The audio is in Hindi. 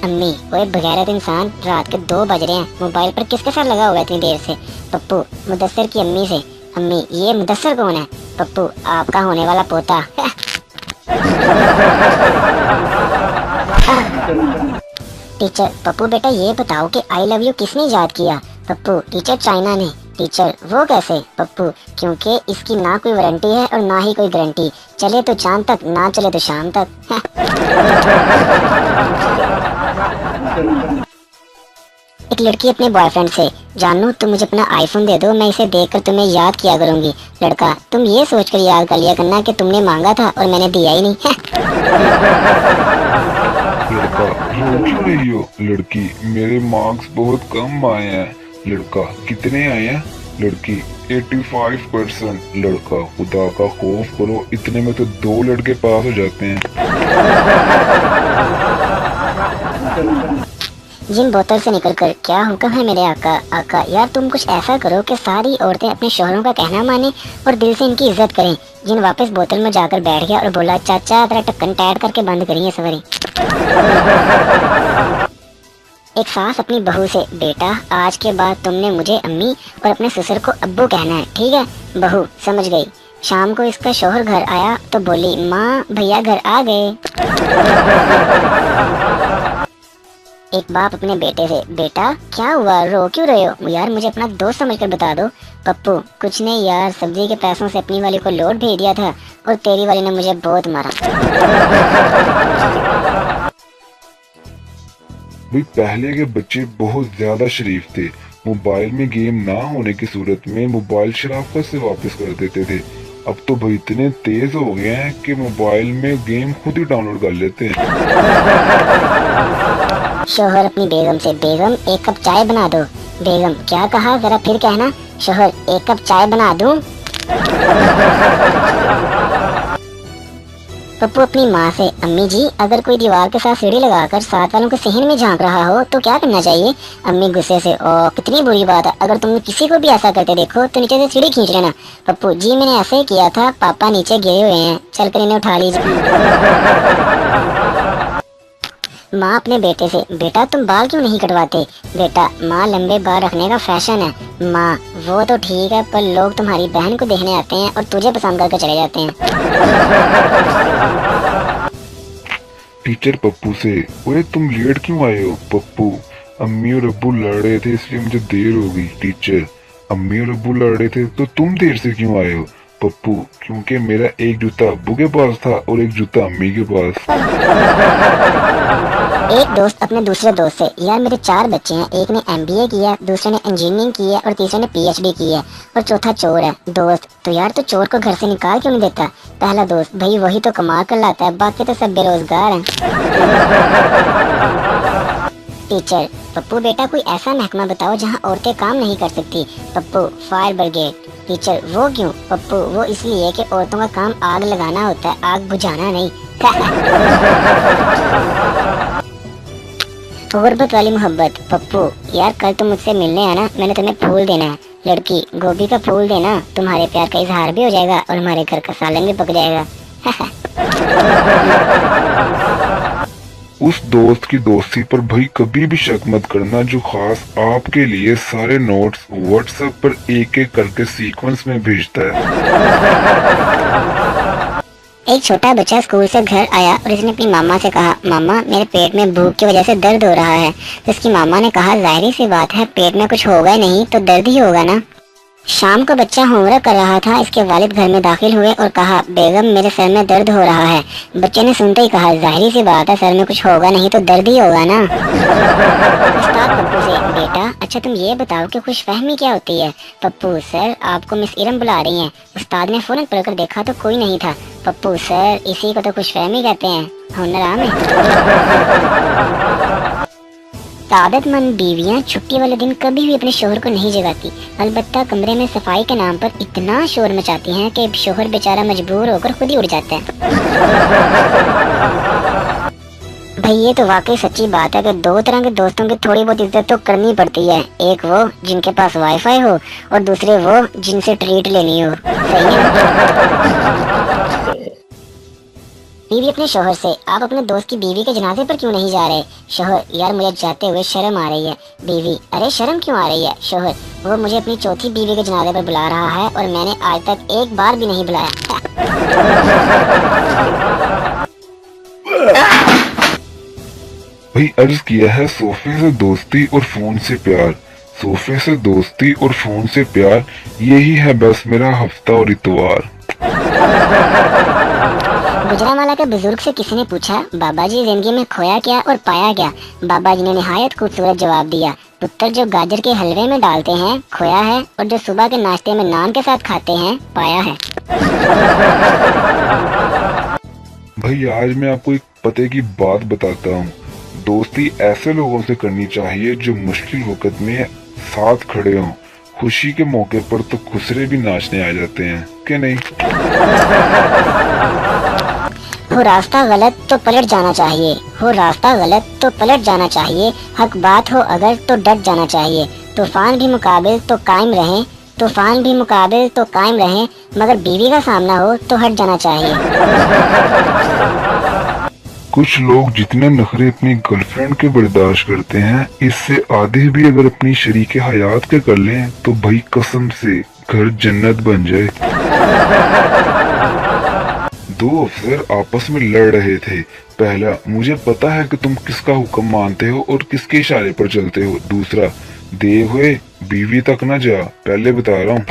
अम्मी, ओए बगैरत इंसान, रात के 2 बज रहे हैं, मोबाइल पर किसके साथ लगा हुआ है इतनी देर से? पप्पू, मुदस्सर की अम्मी से। अम्मी, ये मुदस्सर कौन है? पप्पू, आपका होने वाला पोता। टीचर, पप्पू बेटा ये बताओ कि आई लव यू किसने इजाद किया? पप्पू, टीचर चाइना ने। टीचर, वो कैसे? पप्पू, क्योंकि इसकी ना कोई वारंटी है और ना ही कोई गारंटी, चले तो चांद तक, ना चले तो शाम तक। एक लड़की अपने बॉयफ्रेंड से, जानू तुम मुझे अपना आईफोन दे दो, मैं इसे देखकर तुम्हें याद किया करूंगी। लड़का, तुम ये सोचकर याद कर लिया करना कि तुमने मांगा था और मैंने दिया ही नहीं। लड़का, रो क्यों रही हो? लड़की, मेरे मार्क्स बहुत कम आए हैं। लड़का, कितने आए हैं? लड़की, 85%। लड़का, खुदा का खौफ करो, इतने में तो 2 लड़के पास हो जाते हैं। जिन बोतल से निकलकर, क्या हुक्म है मेरे आका? आका, यार तुम कुछ ऐसा करो कि सारी औरतें अपने शोहरों का कहना माने और दिल से इनकी इज्जत करें। जिन वापस बोतल में जाकर बैठ गया और बोला, चाचा तेरा ढक्कन टाइट करके बंद करिए सवरी। एक सास अपनी बहू से, बेटा आज के बाद तुमने मुझे अम्मी और अपने ससुर को अब्बू कहना है, ठीक है? बहू, समझ गई। शाम को इसका शोहर घर आया तो बोली, माँ भैया घर आ गए। एक बाप अपने बेटे से, बेटा क्या हुआ, रो क्यों रहे हो? यार मुझे अपना दोस्त समझकर बता दो। पप्पू, कुछ नहीं यार, सब्जी के पैसों से अपनी वाली को लोड भेज दिया था और तेरी वाली ने मुझे बहुत मारा। भाई, पहले के बच्चे बहुत ज्यादा शरीफ थे। मोबाइल में गेम ना होने की सूरत में मोबाइल शराफत से वापस कर देते थे। अब तो भाई इतने तेज हो गए हैं कि मोबाइल में गेम खुद ही डाउनलोड कर लेते हैं। शोहर अपनी बेगम से, बेगम एक कप चाय बना दो। बेगम, क्या कहा, जरा फिर कहना। शोहर, एक कप चाय बना दूं? पप्पू अपनी माँ से, अम्मी जी अगर कोई दीवार के साथ सीढ़ी लगाकर साथ वालों के सहन में झांक रहा हो तो क्या करना चाहिए? अम्मी गुस्से से, ओ कितनी बुरी बात है, अगर तुम किसी को भी ऐसा करते देखो तो नीचे से सीढ़ी खींच लेना। पप्पू, जी मैंने ऐसे ही किया था, पापा नीचे गिरे हुए हैं, चलकर इन्हें उठा लीजिए। माँ अपने बेटे से, बेटा तुम बाल क्यों नहीं कटवाते? बेटा, माँ लंबे बाल रखने का फैशन है। माँ, वो तो ठीक है पर लोग तुम्हारी बहन को देखने आते हैं और तुझे पसंद करके चले जाते हैं। टीचर पप्पू से, ओए तुम लेट क्यों आए हो? पप्पू, अम्मी और अब्बू लड़ रहे थे इसलिए मुझे देर हो गई। टीचर, अम्मी और अब्बू लड़ रहे थे तो तुम देर से क्यों आए हो? पप्पू, क्योंकि मेरा एक जूता अब्बू के पास था और एक जूता अम्मी के पास। एक दोस्त अपने दूसरे दोस्त से, यार मेरे 4 बच्चे हैं, एक ने MBA किया, दूसरे ने इंजीनियरिंग की है और तीसरे ने PhD की है और चौथा चोर है। दोस्त, तो यार तो चोर को घर से निकाल क्यों नहीं देता? पहला दोस्त, भाई वही तो कमा कर लाता है, बाकी तो सब बेरोजगार हैं। टीचर, पप्पू बेटा कोई ऐसा महकमा बताओ जहाँ औरतें काम नहीं कर सकती। Pappu, fire brigade. टीचर, वो क्यों? पप्पू, वो इसलिए कि औरतों का काम आग लगाना होता है, आग बुझाना नहीं। गुर्बत वाली मोहब्बत। पप्पू, यार कल तुम मुझसे मिलने आना, मैंने तुम्हें फूल देना है। लड़की, गोभी का फूल देना, तुम्हारे प्यार का इजहार भी हो जाएगा और हमारे घर का सालन भी पक जाएगा। उस दोस्त की दोस्ती पर भाई कभी भी शक मत करना जो खास आपके लिए सारे नोट्स व्हाट्सएप पर एक एक करके सीक्वेंस में भेजता है। एक छोटा बच्चा स्कूल से घर आया और इसने अपनी मामा से कहा, मामा मेरे पेट में भूख की वजह से दर्द हो रहा है। तो इसकी मामा ने कहा, जाहिर सी बात है, पेट में कुछ होगा ही नहीं तो दर्द ही होगा ना। शाम को बच्चा होमवर्क कर रहा था, इसके वालिद घर में दाखिल हुए और कहा, बेगम मेरे सर में दर्द हो रहा है। बच्चे ने सुनते ही कहा, जाहिर सी बात है, सर में कुछ होगा नहीं तो दर्द ही होगा ना। उस्ताद पप्पू से, बेटा अच्छा तुम ये बताओ कि खुशफहमी क्या होती है? पप्पू, सर आपको मिस इरम बुला रही हैं। उस्ताद ने फौरन पढ़कर देखा तो कोई नहीं था। पप्पू, सर इसी को तो खुशफहमी कहते हैं, हुनर आम है। आदतमंद बीवियां छुट्टी वाले दिन कभी भी अपने शोहर को नहीं जगाती, अलबत्ता कमरे में सफाई के नाम पर इतना शोर मचाती हैं कि शोहर बेचारा मजबूर होकर खुद ही उड़ जाता है। भाई ये तो वाकई सच्ची बात है कि 2 तरह के दोस्तों की थोड़ी बहुत इज्जत तो करनी पड़ती है। एक वो जिनके पास वाईफाई हो और दूसरे वो जिनसे ट्रीट लेनी हो। सही है। बीवी अपने शोहर से, आप अपने दोस्त की बीवी के जनाजे पर क्यों नहीं जा रहे? शोहर, यार मुझे जाते हुए शर्म आ रही है। बीवी, अरे शर्म क्यों आ रही है? शोहर, वो मुझे अपनी चौथी बीवी के जनाजे पर बुला रहा है और मैंने आज तक एक बार भी नहीं बुलाया। भाई अर्ज किया है सोफे से दोस्ती और फोन से प्यार, सोफे से दोस्ती और फोन से प्यार, यही है बस मेरा हफ्ता और इतवार। गुजरांवाला के बुजुर्ग से किसी ने पूछा, बाबा जी जिंदगी में खोया क्या और पाया क्या? बाबा जी ने निहायत खूबसूरत जवाब दिया, पुत्र जो गाजर के हलवे में डालते हैं खोया है, और जो सुबह के नाश्ते में नान के साथ खाते हैं पाया है। भाई आज मैं आपको एक पते की बात बताता हूँ। दोस्ती ऐसे लोगों से करनी चाहिए जो मुश्किल वक्त में साथ खड़े हों। खुशी के मौके पर तो खुसरे भी नाचने आ जाते हैं, कि नहीं? हो रास्ता गलत तो पलट जाना चाहिए, हो रास्ता गलत तो पलट जाना चाहिए, हक बात हो अगर तो डट जाना चाहिए। तूफान भी मुकाबिल तो कायम रहें, तूफान भी मुकाबिल तो कायम रहें, मगर बीवी का सामना हो तो हट जाना चाहिए। कुछ लोग जितने नखरे अपनी गर्लफ्रेंड के बर्दाश्त करते हैं, इससे आधे भी अगर अपनी शरीके हयात के कर लें तो भाई कसम से घर जन्नत बन जाए। दो अफसर आपस में लड़ रहे थे। पहला, मुझे पता है कि तुम किसका हुक्म मानते हो और किसके इशारे पर चलते हो। दूसरा, देव हुए बीवी तक न जा, पहले बता रहा हूँ।